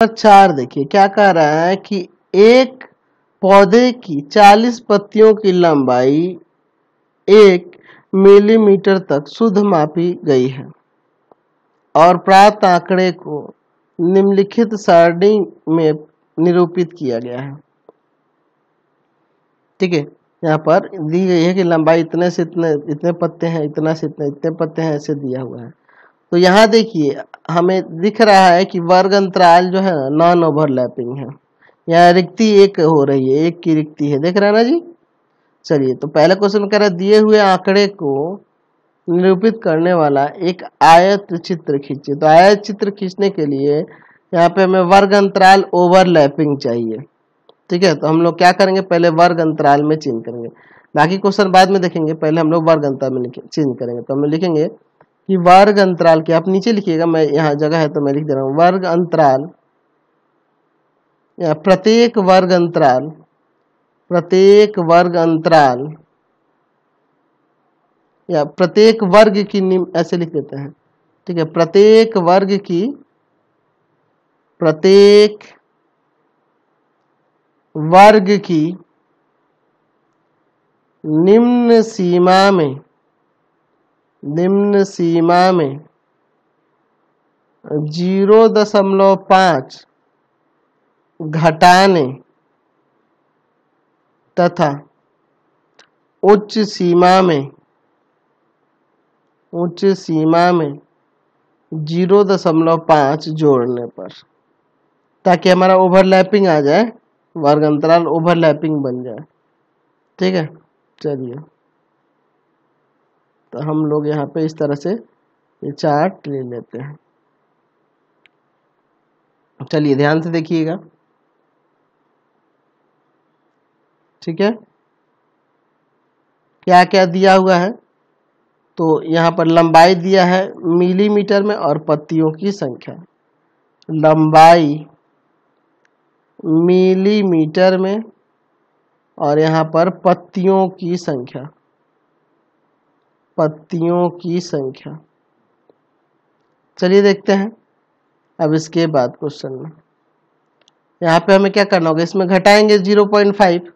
4 देखिए क्या कह रहा है कि एक पौधे की 40 पत्तियों की लंबाई 1 मिलीमीटर तक शुद्ध मापी गई है और प्राप्त आंकड़े को निम्नलिखित सारणी में निरूपित किया गया है। ठीक है, यहाँ पर दी गई है कि लंबाई इतने से इतने पत्ते हैं, इतना से इतने पत्ते हैं, ऐसे दिया हुआ है। तो यहाँ देखिए हमें दिख रहा है कि वर्ग अंतराल जो है नॉन ओवरलैपिंग है, यहाँ रिक्ति एक हो रही है, एक की रिक्ति है, देख रहे हैं ना जी। चलिए तो पहला क्वेश्चन कह रहा है दिए हुए आंकड़े को निरूपित करने वाला एक आयत चित्र खींचिए। तो आयत चित्र खींचने के लिए यहाँ पे हमें वर्ग अंतराल ओवरलैपिंग चाहिए। ठीक है, तो हम लोग क्या करेंगे, पहले वर्ग अंतराल में चेंज करेंगे, बाकी क्वेश्चन बाद में देखेंगे, पहले हम लोग वर्ग अंतराल में चेंज करेंगे। तो हम लिखेंगे कि वर्ग अंतराल के, आप नीचे लिखिएगा, मैं यहाँ जगह है तो मैं लिख दे रहा हूँ, वर्ग अंतराल या प्रत्येक वर्ग अंतराल, प्रत्येक वर्ग अंतराल या प्रत्येक वर्ग की ऐसे लिख देते हैं। ठीक है, प्रत्येक वर्ग की, प्रत्येक वर्ग की निम्न सीमा में, निम्न सीमा में 0.5 घटाने तथा उच्च सीमा में, उच्च सीमा में 0.5 जोड़ने पर, ताकि हमारा ओवरलैपिंग आ जाए, वर्ग अंतराल ओवरलैपिंग बन जाए। ठीक है, चलिए तो हम लोग यहाँ पे इस तरह से ये चार्ट ले लेते हैं। चलिए ध्यान से देखिएगा। ठीक है, क्या क्या दिया हुआ है, तो यहाँ पर लंबाई दिया है मिलीमीटर में और पत्तियों की संख्या, लंबाई मिलीमीटर में और यहाँ पर पत्तियों की संख्या, पत्तियों की संख्या। चलिए देखते हैं अब इसके बाद क्वेश्चन में, यहाँ पे हमें क्या करना होगा, इसमें घटाएंगे 0.5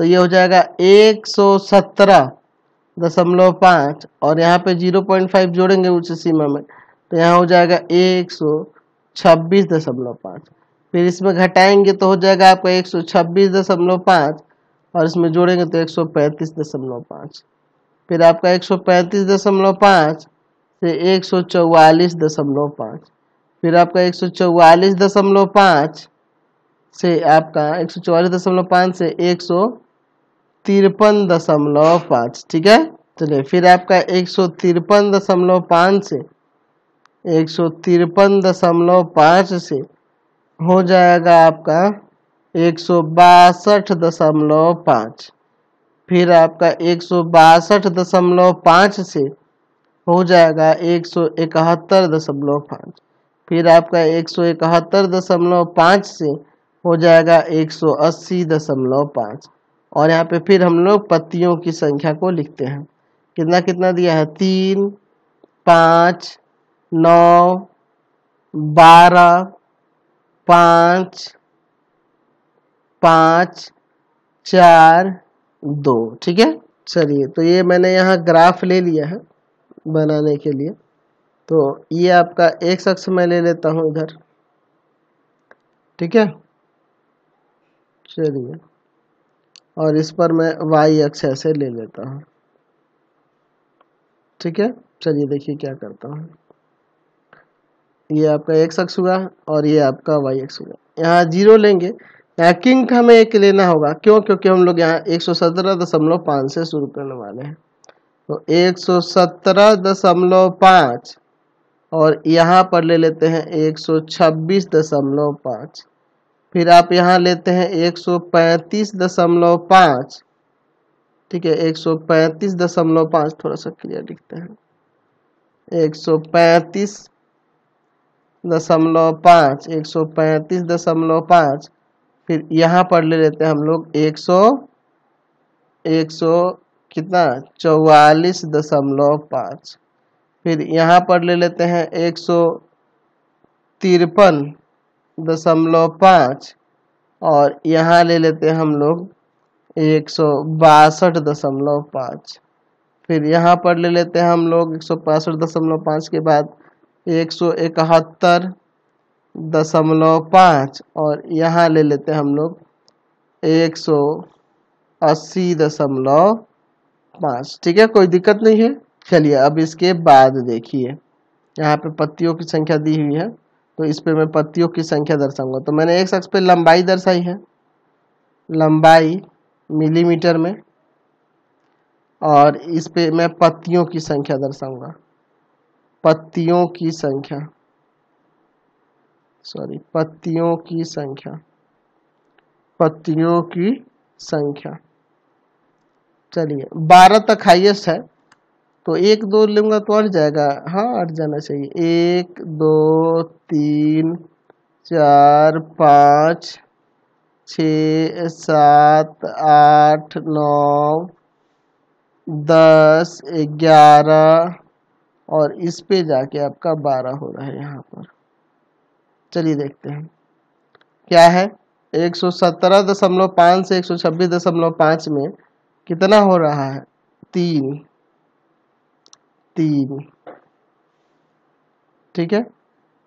तो ये हो जाएगा 117.5 और यहाँ पे 0.5 जोड़ेंगे उच्च सीमा में तो यहाँ हो जाएगा 126.5। फिर इसमें घटाएंगे तो हो जाएगा आपका 126.5 और इसमें जोड़ेंगे तो 135.5। फिर आपका 135.5 से 144.5, फिर आपका 144.5 से आपका 144.5 से 153.5। ठीक है, चलिए फिर आपका 153.5 से 153.5 से हो जाएगा आपका 162.5, फिर आपका 162.5 से हो जाएगा 171.5, फिर आपका 171.5 से हो जाएगा 180.5 और यहाँ पे फिर हम लोग पत्तियों की संख्या को लिखते हैं। कितना कितना दिया है, 3, 5, 9, 12, 5, 5, 4, 2। ठीक है, चलिए तो ये मैंने यहाँ ग्राफ ले लिया है बनाने के लिए, तो ये आपका एक अक्ष मैं ले लेता हूँ इधर। ठीक है, चलिए और इस पर मैं y अक्ष ऐसे ले लेता हूँ। ठीक है, चलिए देखिए क्या करता हूँ, ये आपका x अक्ष हुआ और ये आपका y अक्ष हुआ। यहाँ 0 लेंगे, यहाँ किंग हमें एक लेना होगा, क्यों, क्योंकि हम लोग यहाँ 117.5 से शुरू करने वाले हैं। तो 117.5 और यहाँ पर ले लेते हैं 126.5, फिर आप यहाँ लेते हैं 135.5। ठीक है, 135.5 थोड़ा सा क्लियर लिखते हैं, 135.5, 135.5, फिर यहाँ पर ले लेते हैं हम लोग 100 कितना 44.5, फिर यहाँ पर ले लेते हैं 153 162.5 और यहाँ ले लेते हैं हम लोग 162.5। फिर यहाँ पर ले लेते हैं हम लोग 162.5 के बाद 171.5 और यहाँ ले लेते हैं हम लोग 180.5। ठीक है, कोई दिक्कत नहीं है। चलिए अब इसके बाद देखिए, यहाँ पे पत्तियों की संख्या दी हुई है, तो इस पे मैं पत्तियों की संख्या दर्शाऊंगा। तो मैंने एक अक्ष पे लंबाई दर्शाई है, लंबाई मिलीमीटर में, और इस पे मैं पत्तियों की संख्या दर्शाऊंगा, पत्तियों की संख्या, सॉरी पत्तियों की संख्या, पत्तियों की संख्या। चलिए 12 तक हाईएस्ट है, तो 1 2 लूंगा तो अट जाएगा। हाँ अट जाना चाहिए। 1 2 3 4 5 6 7 8 9 10 11 और इस पे जाके आपका 12 हो रहा है यहाँ पर। चलिए देखते हैं क्या है। 117.5 से 126.5 में कितना हो रहा है? 3। ठीक है,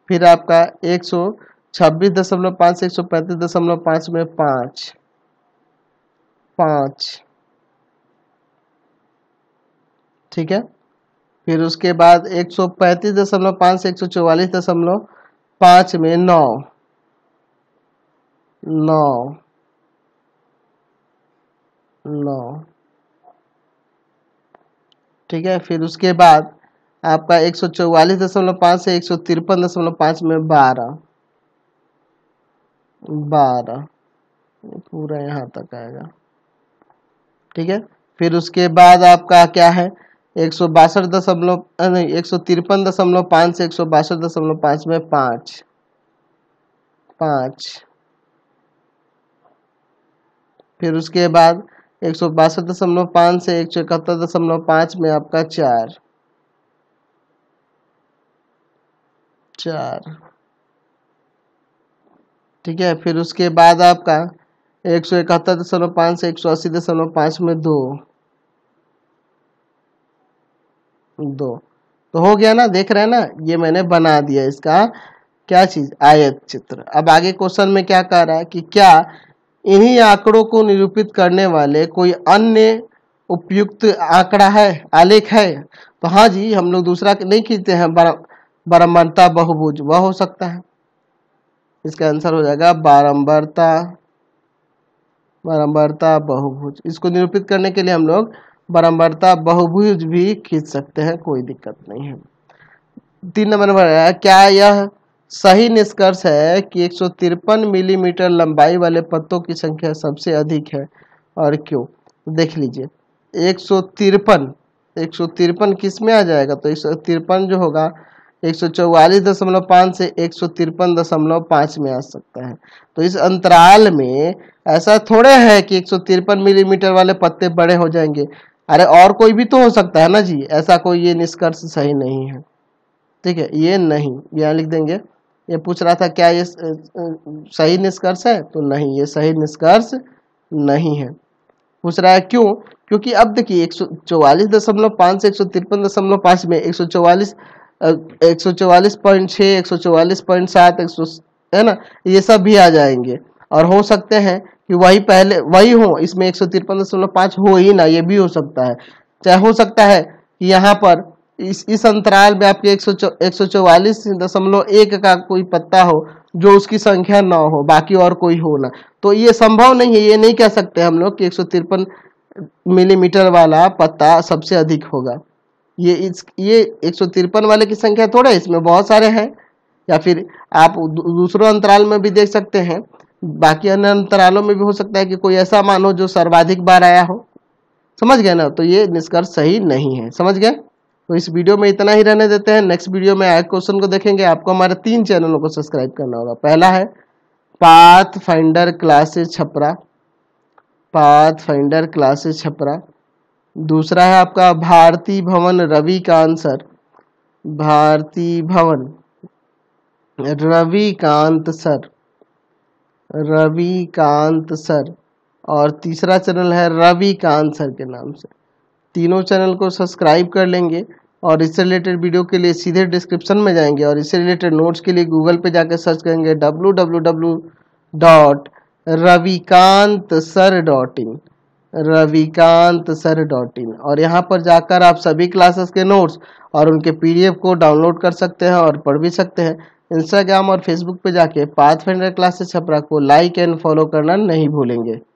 फिर आपका 126.5 से 135.5 में 5। ठीक है, फिर उसके बाद 135.5 से 144.5 में 9। ठीक है, फिर उसके बाद आपका 144.5 से 153.5 में 12। पूरा यहाँ तक आएगा। ठीक है, फिर उसके बाद आपका क्या है? 153.5 से 162.5 में 5। फिर उसके बाद 162.5 से 171.5 में आपका 4। ठीक है, फिर उसके बाद आपका 171.5 से 180.5 में 2। तो हो गया ना, देख रहे हैं ना, ये मैंने बना दिया इसका क्या चीज, आयत चित्र। अब आगे क्वेश्चन में क्या कह रहा है कि क्या इन्हीं आंकड़ों को निरूपित करने वाले कोई अन्य उपयुक्त आंकड़ा है, आलेख है? तो हाँ जी, हम लोग दूसरा नहीं खींचते हैं, बारंबारता बहुभुज, वह हो सकता है। इसका आंसर हो जाएगा बारंबारता बहुभुज। इसको निरूपित करने के लिए हम लोग बारंबारता बहुभुज भी खींच सकते हैं, कोई दिक्कत नहीं है। 3 नंबर पर है, क्या यह सही निष्कर्ष है कि 153 मिलीमीटर लंबाई वाले पत्तों की संख्या सबसे अधिक है और क्यों? देख लीजिए, 153 किस में आ जाएगा? तो 153 जो होगा 144.5 से 153.5 में आ सकता है। तो इस अंतराल में ऐसा थोड़े है कि 153 मिलीमीटर वाले पत्ते बड़े हो जाएंगे। अरे और कोई भी तो हो सकता है ना जी, ऐसा कोई ये निष्कर्ष सही नहीं है। ठीक है, ये नहीं, यहाँ लिख देंगे। ये पूछ रहा था क्या ये सही निष्कर्ष है, तो नहीं, ये सही निष्कर्ष नहीं है। पूछ रहा है क्यों? क्योंकि अब देखिए 144.5 से 153.5 में 144, 144.6, 144.7, है ना, ये सब भी आ जाएंगे। और हो सकते हैं कि वही पहले वही हो, इसमें 153.5 हो ही ना, ये भी हो सकता है। चाहे हो सकता है कि यहाँ पर इस अंतराल में आपके 144.1 का कोई पत्ता हो जो उसकी संख्या 9 हो, बाकी और कोई हो ना। तो ये संभव नहीं है, ये नहीं कह सकते हम लोग कि 153 मिलीमीटर वाला पत्ता सबसे अधिक होगा। ये 153 वाले की संख्या थोड़ा, इसमें बहुत सारे हैं। या फिर आप दूसरों अंतराल में भी देख सकते हैं, बाकी अन्य अंतरालों में भी हो सकता है कि कोई ऐसा मान हो जो सर्वाधिक बार आया हो। समझ गए ना? तो ये निष्कर्ष सही नहीं है। समझ गए? तो इस वीडियो में इतना ही रहने देते हैं। नेक्स्ट वीडियो में आगे क्वेश्चन को देखेंगे। आपको हमारे 3 चैनलों को सब्सक्राइब करना होगा। पहला है path finder classes Chhapra, pathfinder classes Chhapra. दूसरा है आपका भारती भवन रविकांत सर, भारती भवन रविकांत सर। रविकांत सर, और तीसरा चैनल है रविकांत सर के नाम से। तीनों चैनल को सब्सक्राइब कर लेंगे और इससे रिलेटेड वीडियो के लिए सीधे डिस्क्रिप्शन में जाएंगे और इससे रिलेटेड नोट्स के लिए गूगल पे जाकर सर्च करेंगे www.ravikantsir.in, ravikantsir.in, और यहाँ पर जाकर आप सभी क्लासेस के नोट्स और उनके पीडीएफ को डाउनलोड कर सकते हैं और पढ़ भी सकते हैं। इंस्टाग्राम और फेसबुक पे जाके पाथफाइंडर क्लासेस छपरा को लाइक एंड फॉलो करना नहीं भूलेंगे।